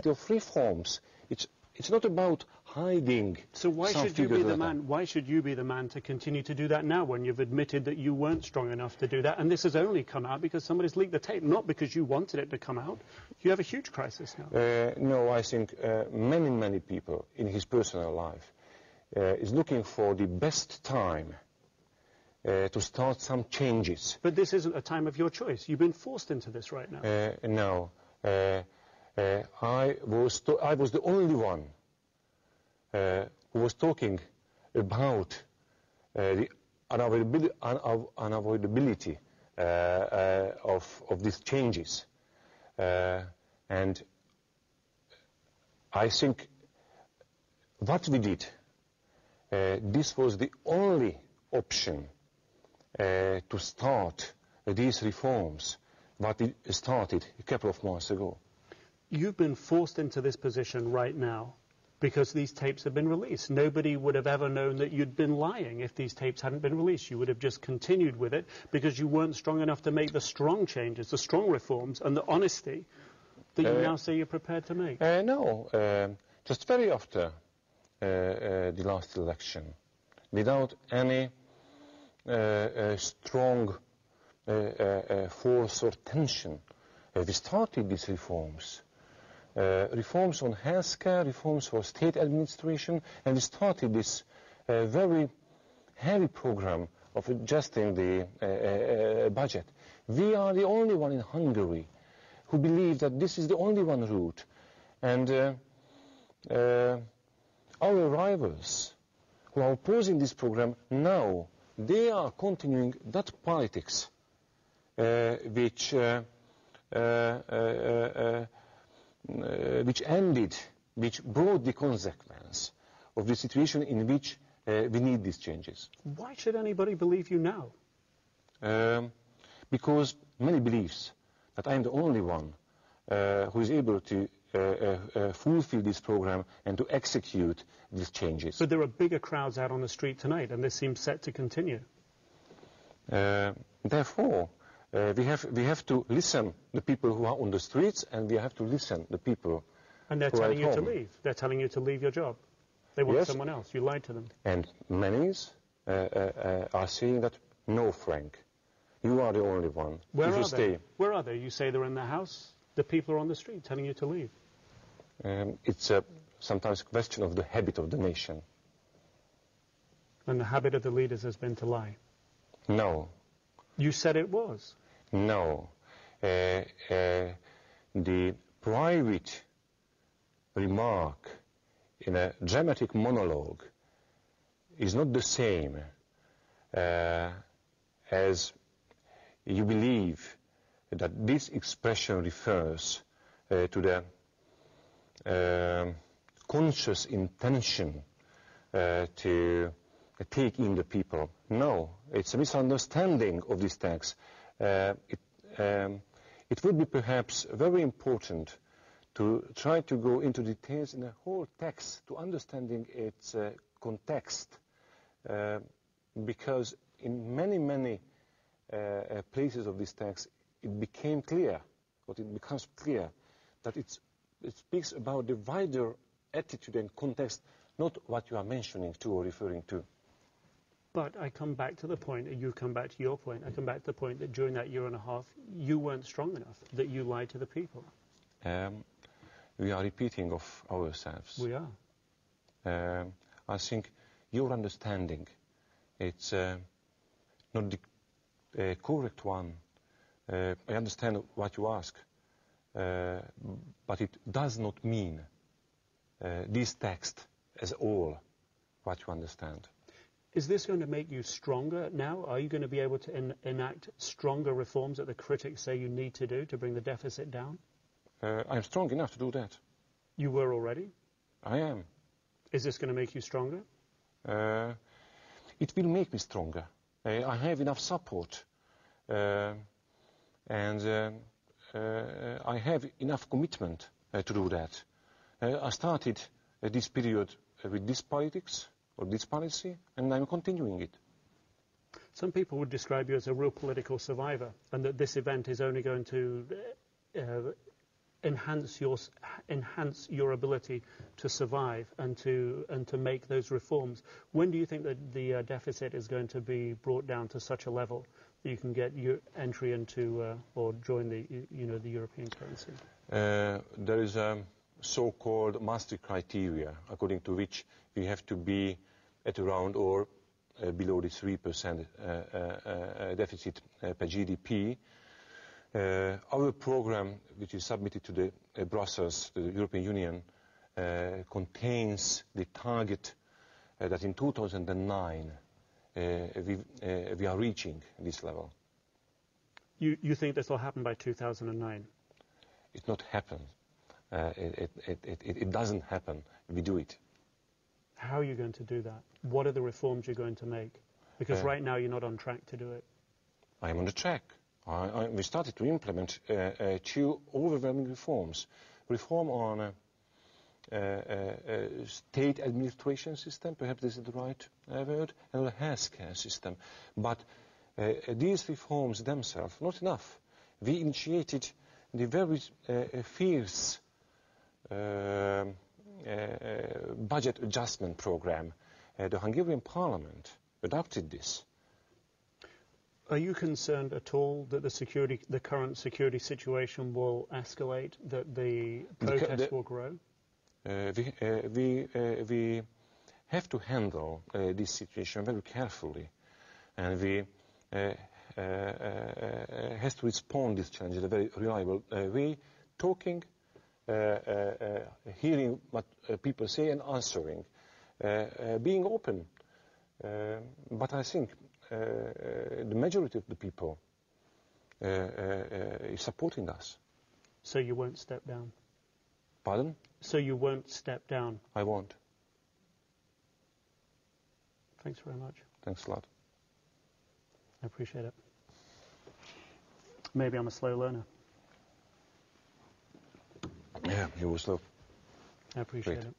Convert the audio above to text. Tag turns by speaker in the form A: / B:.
A: of reforms. It's not about hiding.
B: So why should you be the man? Why should you be the man to continue to do that now when you've admitted that you weren't strong enough to do that? And this has only come out because somebody's leaked the tape, not because you wanted it to come out. You have a huge crisis now.
A: No, I think many people in his personal life is looking for the best time to start some changes.
B: But this isn't a time of your choice. You've been forced into this right now.
A: No. I was the only one who was talking about the unavoidability of these changes. And I think what we did, this was the only option to start these reforms, what we started a couple of months ago.
B: You've been forced into this position right now because these tapes have been released. Nobody would have ever known that you'd been lying if these tapes hadn't been released. You would have just continued with it because you weren't strong enough to make the strong changes, the strong reforms and the honesty that you now say you're prepared to make.
A: No, just very after the last election, without any strong force or tension, we started these reforms. Reforms on healthcare, reforms for state administration, and we started this very heavy program of adjusting the budget. We are the only one in Hungary who believe that this is the only one route. And our rivals who are opposing this program now, they are continuing that politics which brought the consequence of the situation in which we need these changes.
B: Why should anybody believe you now?
A: Because many believes that I am the only one who is able to fulfill this program and to execute these changes.
B: But there are bigger crowds out on the street tonight, and this seems set to continue.
A: Therefore, we have to listen the people who are on the streets, and we have to listen the people.
B: And they're telling you to leave. They're telling you to leave your job. They want someone else. You lied to them.
A: And many are saying that, no, Frank, you are the only one.
B: Where are they? Where are they? You say they're in the house. The people are on the street telling you to leave.
A: It's sometimes a question of the habit of the nation.
B: And the habit of the leaders has been to lie.
A: No.
B: You said it was.
A: No. The private remark in a dramatic monologue is not the same as you believe that this expression refers to the conscious intention to take in the people. No, it's a misunderstanding of this text. It would be perhaps very important to try to go into details in the whole text to understanding its context, because in many places of this text it became clear, or it becomes clear, that it speaks about the wider attitude and context, not what you are mentioning to or referring to.
B: But I come back to the point, and you come back to your point, I come back to the point that during that year and a half, you weren't strong enough, that you lied to the people.
A: We are repeating of ourselves.
B: We are.
A: I think your understanding, it's not the correct one. I understand what you ask, but it does not mean this text as all what you understand.
B: Is this going to make you stronger now? Are you going to be able to enact stronger reforms that the critics say you need to do to bring the deficit down?
A: I'm strong enough to do that.
B: You were already?
A: I am.
B: Is this going to make you stronger?
A: It will make me stronger. I have enough support. And I have enough commitment to do that. I started this period with this politics, or this policy, and I'm continuing it.
B: Some people would describe you as a real political survivor, and that this event is only going to enhance your ability to survive and to make those reforms. When do you think that the deficit is going to be brought down to such a level that you can get your entry into or join the the European currency?
A: There is a so-called Maastricht criteria, according to which we have to be at around or below the 3% deficit per GDP. Our program, which is submitted to the Brussels, the European Union, contains the target that in 2009 we are reaching this level.
B: You think this will happen by 2009?
A: It not happen. It doesn't happen. We do it.
B: How are you going to do that? What are the reforms you're going to make? Because right now you're not on track to do it. I
A: am on the track. We started to implement two overwhelming reforms. Reform on state administration system, perhaps this is the right word, and the healthcare system. But these reforms themselves, not enough. We initiated the very fierce budget adjustment program. The Hungarian parliament adopted this.
B: Are you concerned at all that the current security situation will escalate, that the protests will grow?
A: We have to handle this situation very carefully, and we has to respond to this challenge in a very reliable way, talking, hearing what people say and answering, being open. But I think the majority of the people is supporting us.
B: So you won't step down?
A: Pardon?
B: So you won't step down?
A: I won't.
B: Thanks very much.
A: Thanks a lot.
B: I appreciate it. Maybe I'm a slow learner.
A: Yeah, you were slow.
B: I appreciate it.